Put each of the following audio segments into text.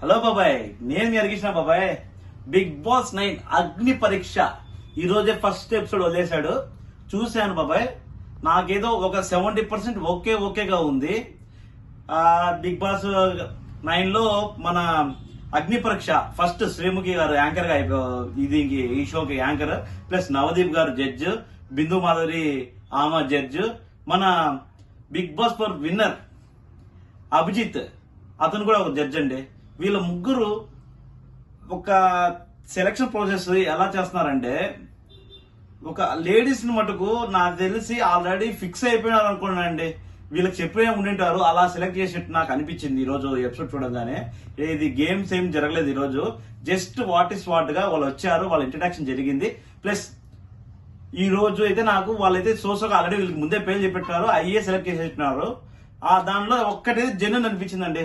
Hello బాబాయ్, నేను మీ అడిగిన బాబాయ్. బిగ్ బాస్ 9 అగ్ని పరీక్ష ఈ రోజే ఫస్ట్ ఎపిసోడ్ వదిలేశాడు. చూశాను బాబాయ్. నాకేదో ఒక 70% ఓకేగా ఉంది. బిగ్ బాస్ 9 లో మన అగ్ని పరీక్ష ఫస్ట్ శ్రీముఖి గారు యాంకర్ గా ఈ షోకి యాంకర్, ప్లస్ నవదీప్ గారు జడ్జ్, బిందు మాధురి ఆమె జడ్జ్, మన Bigg Boss four winner Abhijeet అతను కూడా ఒక జడ్జ్ అండి. వీళ్ళ ముగ్గురు ఒక సెలక్షన్ ప్రాసెస్ ఎలా చేస్తున్నారంటే, ఒక లేడీస్ ని మటుకు నాకు తెలిసి ఆల్రెడీ ఫిక్స్ అయిపోయినారు అనుకున్నానండి. వీళ్ళకి చెప్పే ఉండింటారు, అలా సెలెక్ట్ చేసినట్టు నాకు అనిపించింది ఈ రోజు ఎపిసోడ్ చూడగానే. ఇది గేమ్స్ ఏం జరగలేదు ఈ రోజు, జస్ట్ వాట్ ఇస్ వాట్ గా వాళ్ళు వచ్చారు, వాళ్ళ ఇంట్రడక్షన్ జరిగింది. ప్లస్ ఈ రోజు అయితే నాకు వాళ్ళైతే సోసోగా ఆల్రెడీ వీళ్ళకి ముందే పేర్లు చెప్పిట్టున్నారు, అయ్యే సెలెక్ట్ చేసేట్టున్నారు. దానిలో ఒక్కటే జెన్యున్ అనిపించిందండి.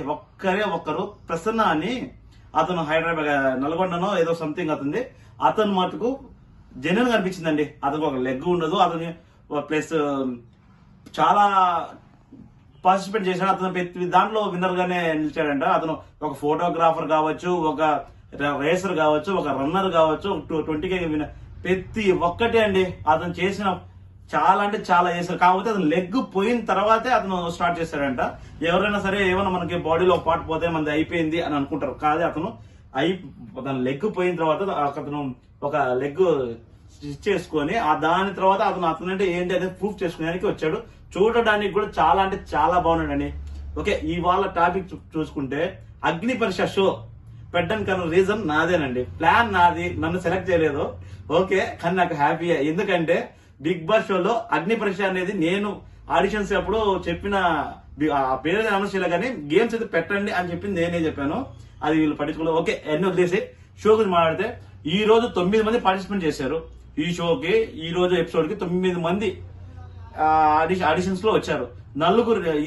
ఒక్కరు ప్రసన్న అని, అతను హైదరాబాద్ నల్గొండనో ఏదో సంథింగ్ అతనిది. అతను మటుకు జెన్యున్ గా అనిపించిందండి. అతనికి ఒక లెగ్ ఉండదు, అతని ప్లస్ చాలా పార్టిసిపేట్ చేశాడు. అతను దాంట్లో విన్నర్ గానే నిలిచాడంట. అతను ఒక ఫోటోగ్రాఫర్ కావచ్చు, ఒక రేసర్ కావచ్చు, ఒక రన్నర్ కావచ్చు, 20K విన్నర్, ప్రతి ఒక్కటే అండి. అతను చేసిన చాలా అంటే చాలా చేశారు. కాకపోతే అతను లెగ్ పోయిన తర్వాతే అతను స్టార్ట్ చేశాడంట. ఎవరైనా సరే ఏమైనా మనకి బాడీలో ఒక పార్ట్ పోతే మనది అయిపోయింది అని అనుకుంటారు. కాదే, అతను లెగ్ పోయిన తర్వాత అతను ఒక లెగ్ స్టిచ్ చేసుకొని దాని తర్వాత అతనంటే ఏంటి అనేది ప్రూఫ్ చేసుకోవడానికి వచ్చాడు. చూడడానికి కూడా చాలా అంటే చాలా బాగున్నాడండి. ఓకే, ఇవాళ టాపిక్ చూసుకుంటే అగ్ని పరీక్ష షో పెట్టడానికి కన్నా రీజన్ నాదేనండి. ప్లాన్ నాది, నన్ను సెలెక్ట్ చేయలేదు. ఓకే, కానీ నాకు హ్యాపీ. ఎందుకంటే బిగ్ బాస్ షోలో అగ్ని పరీక్ష అనేది నేను ఆడిషన్స్ అప్పుడు చెప్పిన పేరు అనౌన్స్ చేయలే, కానీ గేమ్స్ అయితే పెట్టండి అని చెప్పింది నేనే చెప్పాను. అది వీళ్ళు పట్టించుకోలేదు. ఓకే, అన్ని వదిలేసి షో గురించి మాట్లాడితే, ఈ రోజు 9 మంది పార్టిసిపేట్ చేశారు ఈ షోకి. ఈ రోజు ఎపిసోడ్ కి 9 మంది ఆడిషన్స్ లో వచ్చారు.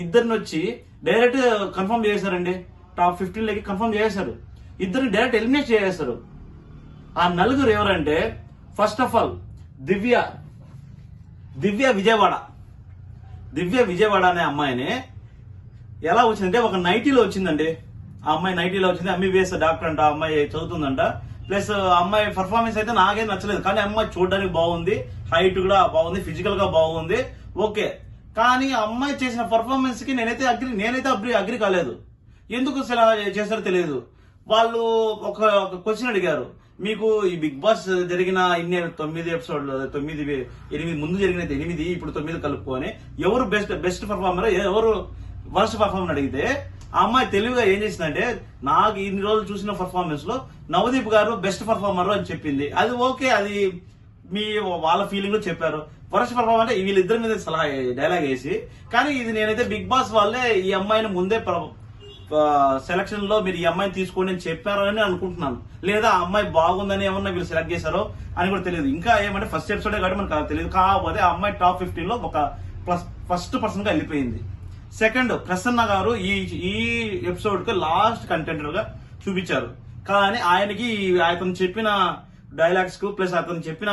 ఇద్దరిని వచ్చి డైరెక్ట్ కన్ఫర్మ్ చేశారండి. టాప్ 15 లోకి కన్ఫర్మ్ చేశారు. ఇద్దరిని డైరెక్ట్ ఎలిమినేట్ చేసేస్తారు. ఆ నలుగురు ఎవరంటే, ఫస్ట్ ఆఫ్ ఆల్ దివ్య విజయవాడ అనే అమ్మాయిని ఎలా వచ్చిందంటే, ఒక నైటీలో వచ్చిందండి. ఆ అమ్మాయి నైటీలో వచ్చింది. MBBS డాక్టర్ అంట, అమ్మాయి చదువుతుందంట. ప్లస్ అమ్మాయి పర్ఫార్మెన్స్ అయితే నాకేం నచ్చలేదు, కానీ అమ్మాయి చూడడానికి బాగుంది, హైట్ కూడా బాగుంది, ఫిజికల్ గా బాగుంది. ఓకే, కానీ అమ్మాయి చేసిన పర్ఫార్మెన్స్ కి నేనైతే అగ్రి కాలేదు. ఎందుకు చేశారో తెలియదు. వాళ్ళు ఒక క్వశ్చన్ అడిగారు, మీకు ఈ బిగ్ బాస్ జరిగిన 9 ఎపిసోడ్లు, 8 ముందు జరిగిన 8, ఇప్పుడు 9 కలుపుకొని ఎవరు బెస్ట్ పర్ఫార్మర్, ఎవరు వర్స్ట్ పర్ఫార్మర్ అడిగితే, ఆ అమ్మాయి తెలివిగా ఏం చేసిందంటే, నాకు ఇన్ని రోజులు చూసిన పర్ఫార్మెన్స్ లో నవదీప్ గారు బెస్ట్ పర్ఫార్మర్ అని చెప్పింది. అది ఓకే, అది వాళ్ళ ఫీలింగ్ లో చెప్పారు. వర్స్ట్ పర్ఫార్మర్ అంటే వీళ్ళిద్దరి మీద సలహా డైలాగ్ వేసి, కానీ ఇది నేనైతే బిగ్ బాస్ వాళ్ళే ఈ అమ్మాయిని ముందే సెలక్షన్ లో మీరు ఈ అమ్మాయిని తీసుకోండి అని చెప్పారని అనుకుంటున్నాను. లేదా ఆ అమ్మాయి బాగుందని ఏమన్నా వీళ్ళు సెలెక్ట్ చేశారో అని కూడా తెలియదు. ఇంకా ఏమంటే ఫస్ట్ ఎపిసోడే కాబట్టి మనకు తెలియదు. కాకపోతే ఆ అమ్మాయి టాప్ 15 లో ఒక ఫస్ట్ పర్సన్ గా వెళ్ళిపోయింది. సెకండ్, ప్రసన్న గారు ఈ ఎపిసోడ్ కు లాస్ట్ కంటెంటర్ గా చూపించారు. కానీ ఆయనకి అతను చెప్పిన డైలాగ్స్ కు ప్లస్ అతను చెప్పిన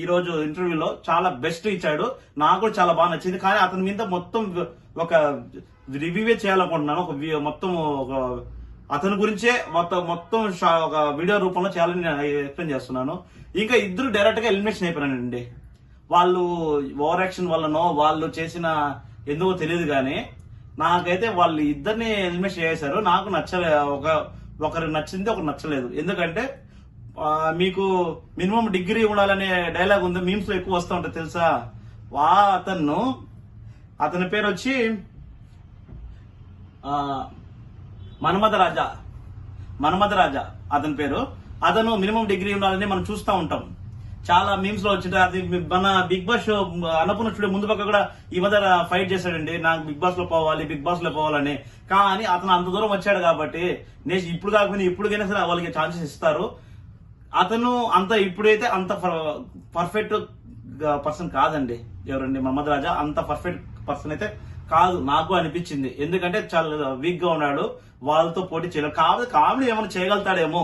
ఈ రోజు ఇంటర్వ్యూలో చాలా బెస్ట్ ఇచ్చాడు. నాకు కూడా చాలా బాగా నచ్చింది. కానీ అతని మీద మొత్తం ఒక రివ్యూవే చేయాలనుకుంటున్నాను. మొత్తం అతని గురించే మొత్తం ఒక వీడియో రూపంలో చేయాలని నేను ఎక్స్ప్లెయిన్ చేస్తున్నాను. ఇంకా ఇద్దరు డైరెక్ట్ గా ఎలిమినేషన్ అయిపోయినానండి. వాళ్ళు ఓవర్ యాక్షన్ వల్లనో వాళ్ళు చేసిన ఎందుకో తెలియదు, కానీ నాకైతే వాళ్ళు ఇద్దరిని ఎలిమినేషన్ చేశారు. నాకు నచ్చలే, ఒకరికి నచ్చింది, ఒకరు నచ్చలేదు. ఎందుకంటే మీకు మినిమం డిగ్రీ ఉండాలనే డైలాగ్ ఉంది, మీమ్స్ లో ఎక్కువ వస్తూ ఉంటుంది తెలుసా. అతని పేరు వచ్చి మన్మథ రాజా అతని పేరు. అతను మినిమం డిగ్రీ ఉండాలని మనం చూస్తూ ఉంటాం, చాలా మీమ్స్ లో వచ్చింది. అది మన బిగ్ బాస్ షో అన్నపూర్ణ ముందు పక్క కూడా ఈ మధ్య ఫైట్ చేశాడండి, నాకు బిగ్ బాస్ లో పోవాలని. కానీ అతను అంత దూరం వచ్చాడు కాబట్టి ఇప్పుడు కాకపోయినా ఇప్పుడుకైనా సరే వాళ్ళకి ఛాన్సెస్ ఇస్తారు. అతను ఇప్పుడైతే అంత పర్ఫెక్ట్ పర్సన్ కాదండి. ఎవరండి, మన్మథ రాజా అంత పర్ఫెక్ట్ పర్సన్ అయితే కాదు నాకు అనిపించింది. ఎందుకంటే చాలా వీక్ గా ఉన్నాడు, వాళ్ళతో పోటీ చేయలేదు. కాబట్టి కామెడీ ఏమైనా చేయగలుగుతాడేమో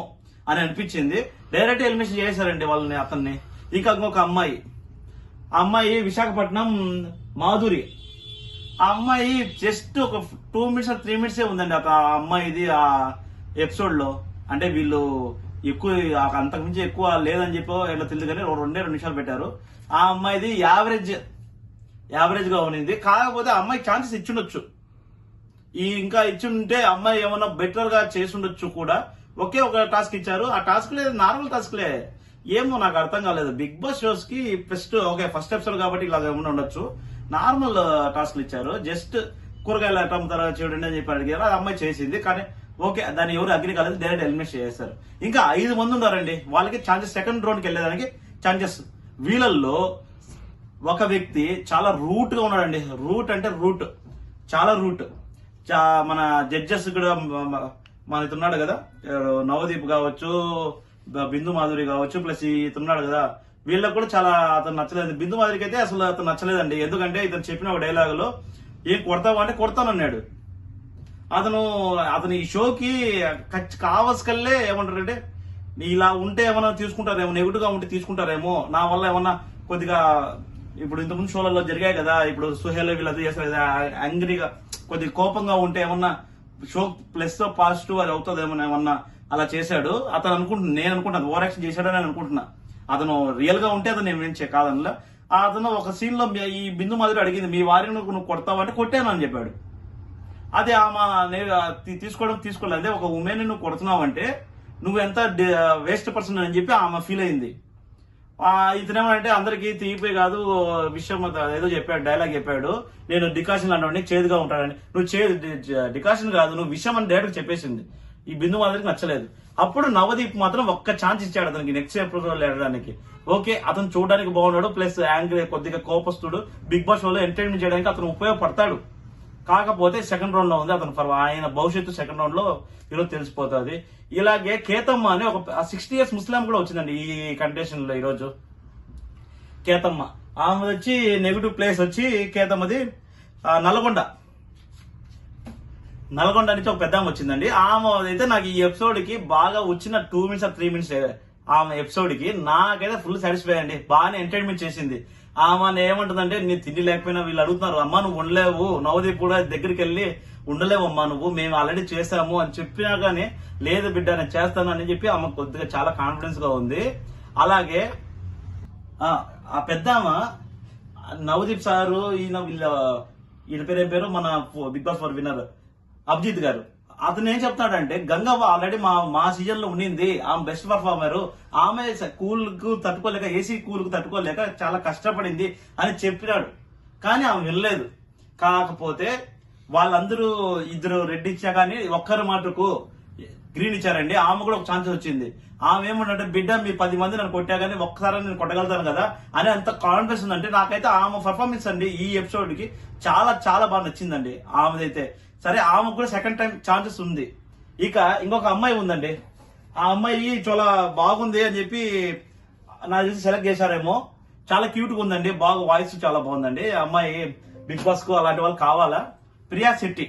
అని అనిపించింది. డైరెక్ట్ ఎలిమినేషన్ చేశారండి అతన్ని. ఇంకా ఇంకొక అమ్మాయి విశాఖపట్నం మాధురి. ఆ అమ్మాయి జస్ట్ ఒక 2 మినిట్స్ 3 మినిట్స్ ఉందండి. ఆ అమ్మాయిది ఎపిసోడ్ లో. అంటే వీళ్ళు ఎక్కువ అంతకుమించి ఎక్కువ లేదని చెప్పో ఏదో తెలియదు కానీ 2 నిమిషాలు పెట్టారు. ఆ అమ్మాయిది యావరేజ్ గా ఉన్నింది. కాకపోతే ఆ అమ్మాయికి ఛాన్సెస్ ఇచ్చుండొచ్చు. ఇంకా ఇచ్చుంటే అమ్మాయి ఏమన్నా బెటర్ గా చేసుండొచ్చు కూడా. ఒకే ఒక టాస్క్ ఇచ్చారు. ఆ టాస్క్ లేదు, నార్మల్ టాస్క్లే. ఏమో నాకు అర్థం కాలేదు. బిగ్ బాస్ షోస్ కి ఫస్ట్ ఎపిసోడ్ కాబట్టి ఇలా ఏమన్నా ఉండొచ్చు. నార్మల్ టాస్క్లు ఇచ్చారు. జస్ట్ కూరగాయలు ఎట్లా అమ్ముతారో చూడండి అని చెప్పి అడిగారు. అది అమ్మాయి చేసింది. కానీ ఓకే, దాన్ని ఎవరు అగ్రి కాలేదు, డైరెక్ట్ ఎలిమినేట్ చేశారు. ఇంకా 5 మంది ఉన్నారండి. వాళ్ళకి ఛాన్సెస్ సెకండ్ రౌండ్ కి వెళ్ళేదానికి ఛాన్సెస్. వీళ్ళల్లో ఒక వ్యక్తి చాలా రూట్ గా ఉన్నాడండి. చాలా రూట్. మన జడ్జెస్ కూడా మన ఇతున్నాడు కదా, నవదీప్ కావచ్చు, బిందు మాధురి కావచ్చు, ప్లస్ ఇతున్నాడు కదా, వీళ్ళకి కూడా చాలా అతను నచ్చలేదు. బిందు మాధురికి అయితే అసలు అతను నచ్చలేదండి. ఎందుకంటే ఇతను చెప్పిన ఒక డైలాగ్ లో ఏం కొడతావా అంటే కొడతానన్నాడు. అతను ఈ షోకి కావస్కల్లే ఏమంటారంటే ఇలా ఉంటే ఏమన్నా తీసుకుంటారేమో, నెగిటివ్ గా ఉంటే తీసుకుంటారేమో, నా వల్ల ఏమన్నా కొద్దిగా ఇప్పుడు ఇంతకుముందు షోలలో జరిగాయి కదా, ఇప్పుడు సుహేల్ వీళ్ళది చేస్తారు కదా, యాంగ్రీగా కొద్దిగా కోపంగా ఉంటే ఏమన్నా షో ప్లస్ పాజిటివ్ అది అవుతుందేమో ఏమన్నా అలా చేశాడు అతను. నేను అనుకుంటాను ఓవర్ యాక్షన్ చేశాడని అనుకుంటున్నా. అతను రియల్ గా ఉంటే అతను నేను కాదనలా. అతను ఒక సీన్ లో ఈ బిందు మాదిరి అడిగింది, మీ వారిని నువ్వు కొడతావు అంటే కొట్టాను అని చెప్పాడు. అది ఆమె తీసుకోలేదు. అదే ఒక ఉమెన్ నువ్వు కొడుతున్నావు అంటే నువ్వు ఎంత వేస్ట్ పర్సన్ అని చెప్పి ఆమె ఫీల్ అయింది. ఇతనేమంటే అందరికి తీపి కాదు విషయం ఏదో చెప్పాడు, డైలాగ్ చెప్పాడు, నేను డికాషన్ అన్నవాడిని చేదుగా ఉంటాడని. నువ్వు డికాషన్ కాదు, నువ్వు విషయం అని డైరెక్ట్ చెప్పేసింది. ఈ బిందు మాదిరికి నచ్చలేదు. అప్పుడు నవదీప్ మాత్రం ఒక్క ఛాన్స్ ఇచ్చాడు అతనికి నెక్స్ట్ ఎపిసోడ్ వెళ్ళడానికి. ఓకే, అతను చూడడానికి బాగున్నాడు, ప్లస్ యాంగ్రీ కొద్దిగా కోపస్తుడు, బిగ్ బాస్ షోలో ఎంటర్టైన్మెంట్ చేయడానికి అతను ఉపయోగపడతాడు. కాకపోతే సెకండ్ రౌండ్ లో ఉంది అతను. ఆయన భవిష్యత్తు సెకండ్ రౌండ్ లో ఈరోజు తెలిసిపోతుంది. ఇలాగే కేతమ్మ అని ఒక 60 years ముస్లిం కూడా వచ్చిందండి ఈ కంటెస్టెంట్ లో ఈరోజు. కేతమ్మ ఆమె వచ్చి నెగిటివ్ ప్లేస్ వచ్చి కేతమ్మది నల్గొండ నుంచి ఒక పెద్ద ఆమె వచ్చిందండి. ఆమె అయితే నాకు ఈ ఎపిసోడ్ కి బాగా వచ్చిన 2 minutes 3 minutes ఆమె ఎపిసోడ్ కి నాకైతే ఫుల్ సాటిస్ఫై అండి. బాగానే ఎంటర్టైన్మెంట్ చేసింది. ఆమె ఏమంటుందంటే నీ తిండి లేకపోయినా వీళ్ళు అడుగుతున్నారు, అమ్మా నువ్వు ఉండలేవు, నవదీప్ కూడా దగ్గరికి వెళ్ళి ఉండలేవు అమ్మా నువ్వు, మేము ఆల్రెడీ చేసాము అని చెప్పినా కానీ లేదు బిడ్డ నేను చేస్తాను అని చెప్పి ఆమె కొద్దిగా చాలా కాన్ఫిడెన్స్ గా ఉంది. అలాగే ఆ పెద్దామ నవదీప్ సారు ఈయన పేరు మన బిగ్ బాస్ 4 విన్నర్ అభిజిత్ గారు. అతను ఏం చెప్తాడంటే గంగవ్వ ఆల్రెడీ మా సీజన్ లో ఉండింది, ఆమె బెస్ట్ పర్ఫార్మర్, ఆమె కూల్ కు తట్టుకోలేక ఏసీ కూల్ కు తట్టుకోలేక చాలా కష్టపడింది అని చెప్పినాడు. కానీ ఆమె వినలేదు. కాకపోతే వాళ్ళందరూ 2 రెడ్ ఇచ్చా కానీ ఒక్కరి మాటకు గ్రీన్ ఇచ్చారండి. ఆమె కూడా ఒక ఛాన్స్ వచ్చింది. ఆమె ఏమంటే బిడ్డ మీ 10 మంది నన్ను కొట్టా కానీ ఒక్కసారి నేను కొట్టగలుగుతాను కదా అని అంత కాన్ఫిడెన్స్ ఉందంటే నాకైతే ఆమె పర్ఫార్మెన్స్ అండి ఈ ఎపిసోడ్ కి చాలా చాలా బాగా నచ్చిందండి ఆమెదైతే. సరే ఆమెకు కూడా సెకండ్ టైం ఛాన్సెస్ ఉంది. ఇక ఇంకొక అమ్మాయి ఉందండి. ఆ అమ్మాయి చాలా బాగుంది అని చెప్పి నాకు తెలిసి సెలెక్ట్ చేశారేమో. చాలా క్యూట్ గా ఉందండి, బాగా వాయిస్ చాలా బాగుందండి. అమ్మాయి బిగ్ బాస్ కు అలాంటి వాళ్ళు కావాలా. ప్రియా శెట్టి,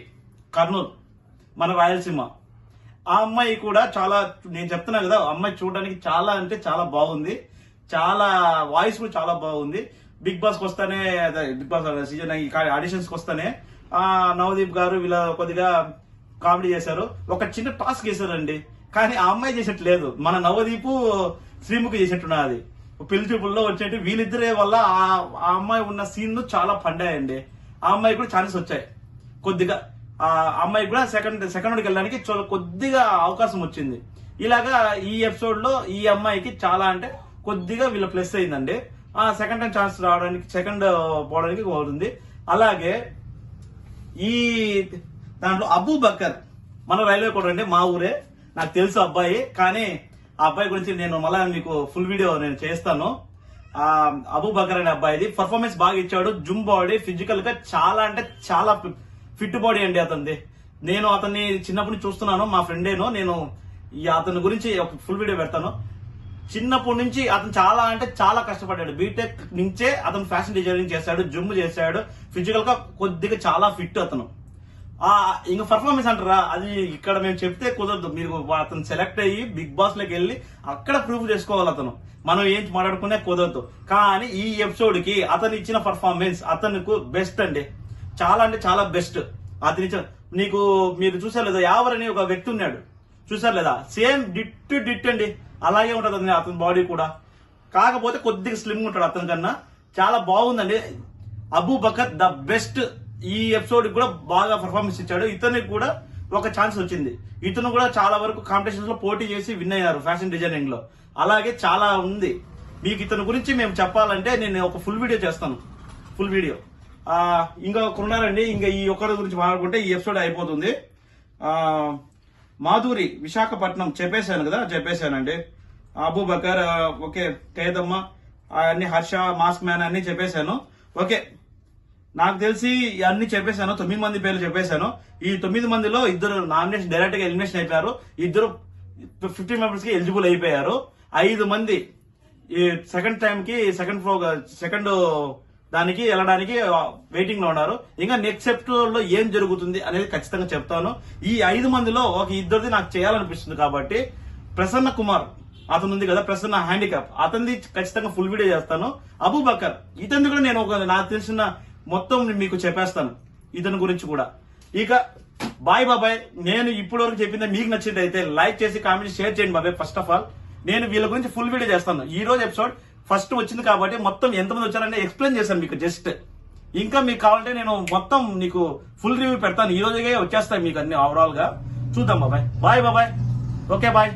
కర్నూలు, మన రాయలసీమ. ఆ అమ్మాయి కూడా చాలా, నేను చెప్తున్నా కదా, అమ్మాయి చూడడానికి చాలా అంటే చాలా బాగుంది. చాలా వాయిస్ కూడా చాలా బాగుంది. బిగ్ బాస్ కి వస్తానే, బిగ్ బాస్ సీజన్ ఆడిషన్స్ కి వస్తానే నవదీప్ గారు వీళ్ళ కొద్దిగా కామెడీ చేశారు. ఒక చిన్న టాస్క్ చేశారండి, కానీ ఆ అమ్మాయి చేసేట్లేదు, మన నవదీపు శ్రీముఖి చేసేట్టున్నది. పెళ్లి చూపుల్లో వచ్చేటి వీళ్ళిద్దరే వల్ల ఆ అమ్మాయి ఉన్న సీన్లు చాలా పండాయండి. ఆ అమ్మాయి కూడా ఛాన్సెస్ వచ్చాయి కొద్దిగా. ఆ అమ్మాయి కూడా సెకండ్ రౌండ్కి వెళ్ళడానికి కొద్దిగా అవకాశం వచ్చింది. ఇలాగా ఈ ఎపిసోడ్ లో ఈ అమ్మాయికి చాలా అంటే కొద్దిగా వీళ్ళ ప్లస్ అయిందండి. ఆ సెకండ్ టైం ఛాన్స్ రావడానికి, సెకండ్ పోవడానికి అవుతుంది. అలాగే ఈ దాంట్లో అబూ బకర్ మన రైల్వే కోట అంటే మా ఊరే, నాకు తెలుసు అబ్బాయి. కానీ ఆ అబ్బాయి గురించి నేను మళ్ళీ మీకు ఫుల్ వీడియో నేను చేస్తాను. అబూ బకర్ అనే అబ్బాయిది పర్ఫార్మెన్స్ బాగా ఇచ్చాడు. జిమ్ బాడీ, ఫిజికల్ గా చాలా అంటే చాలా ఫిట్ బాడీ అండి అతనిది. నేను అతన్ని చిన్నప్పటి నుంచి చూస్తున్నాను, మా ఫ్రెండేను. నేను అతని గురించి ఒక ఫుల్ వీడియో పెడతాను. చిన్నప్పటి నుంచి అతను చాలా అంటే చాలా కష్టపడ్డాడు. బీటెక్ నుంచే అతను ఫ్యాషన్ డిజైనింగ్ చేశాడు, జిమ్ చేశాడు, ఫిజికల్ గా కొద్దిగా చాలా ఫిట్ అతను. ఇంకా పర్ఫార్మెన్స్ అంటారా, అది ఇక్కడ మేము చెప్తే కుదరదు. మీరు అతను సెలెక్ట్ అయ్యి బిగ్ బాస్ లోకి వెళ్ళి అక్కడ ప్రూవ్ చేసుకోవాలి. అతను మనం ఏం మాట్లాడుకునే కుదరదు. కానీ ఈ ఎపిసోడ్ కి అతను ఇచ్చిన పర్ఫార్మెన్స్ అతనికి బెస్ట్ అండి, చాలా అంటే చాలా బెస్ట్. అతని మీరు చూసారు లేదా, యావర్ అని ఒక వ్యక్తి ఉన్నాడు. చూసారు లేదా, సేమ్ డిట్ అండి, అలాగే ఉంటుంది అతని బాడీ కూడా. కాకపోతే కొద్దిగా స్లిమ్ ఉంటాడు అతని కన్నా. చాలా బాగుందండి. Abu Bakar the best. ఈ ఎపిసోడ్ కూడా బాగా పర్ఫార్మెన్స్ ఇచ్చాడు. ఇతనికి కూడా ఒక ఛాన్స్ వచ్చింది. ఇతను కూడా చాలా వరకు కాంపిటీషన్స్ లో పోటీ చేసి విన్ అయ్యారు ఫ్యాషన్ డిజైనింగ్ లో. అలాగే చాలా ఉంది. మీకు ఇతని గురించి మేము చెప్పాలంటే నేను ఒక ఫుల్ వీడియో చేస్తాను, ఫుల్ వీడియో. ఇంకా ఉన్నారండి. ఇంకా ఈ ఒక్కరి గురించి మాట్లాడుకుంటే ఈ ఎపిసోడ్ అయిపోతుంది. Madhuri Visakhapatnam చెప్పేశానండి. Abu Bakr, okay, ఖైదమ్మ, అన్ని హర్ష, మాస్క్ మ్యాన్ అన్ని చెప్పేశాను. ఓకే, నాకు తెలిసి అన్ని చెప్పేశాను. 9 మంది పేర్లు చెప్పేశాను. ఈ 9 మందిలో 2 నామినేషన్ డైరెక్ట్ గా ఎలిమినేషన్ అయిపోయారు. 2 50 మెంబర్స్ కి ఎలిజిబుల్ అయిపోయారు. 5 మంది ఈ సెకండ్ టైం కి సెకండ్ దానికి వెళ్ళడానికి వెయిటింగ్ లో ఉన్నారు. ఇంకా నెక్స్ట్ ఎపిసోడ్ లో ఏం జరుగుతుంది అనేది ఖచ్చితంగా చెప్తాను. ఈ 5 మందిలో ఒక 2 నాకు చేయాలనిపిస్తుంది కాబట్టి ప్రసన్న కుమార్ అతను ఉంది కదా, ప్రసన్న హ్యాండిక్యాప్, అతనిది ఖచ్చితంగా ఫుల్ వీడియో చేస్తాను. అబూ బకర్ ఇతని కూడా నేను నాకు తెలిసిన మొత్తం మీకు చెప్పేస్తాను ఇతని గురించి కూడా. ఇక బాయ్ బాబాయ్. నేను ఇప్పటి వరకు చెప్పింది మీకు నచ్చినట్టయితే లైక్ చేసి కామెంట్ షేర్ చేయండి బాబాయ్. ఫస్ట్ ఆఫ్ ఆల్ నేను వీళ్ళ గురించి ఫుల్ వీడియో చేస్తాను. ఈ రోజు ఎపిసోడ్ ఫస్ట్ వచ్చింది కాబట్టి మొత్తం ఎంతమంది వచ్చారని ఎక్స్ప్లెయిన్ చేశాను మీకు జస్ట్. ఇంకా మీకు కావాలంటే నేను మొత్తం నీకు ఫుల్ రివ్యూ పెడతాను. ఈ రోజుగా వచ్చేస్తాయి మీకు అన్ని ఓవరాల్ గా. చూద్దాం బాబాయ్. బాయ్ బాబాయ్. Okay bye.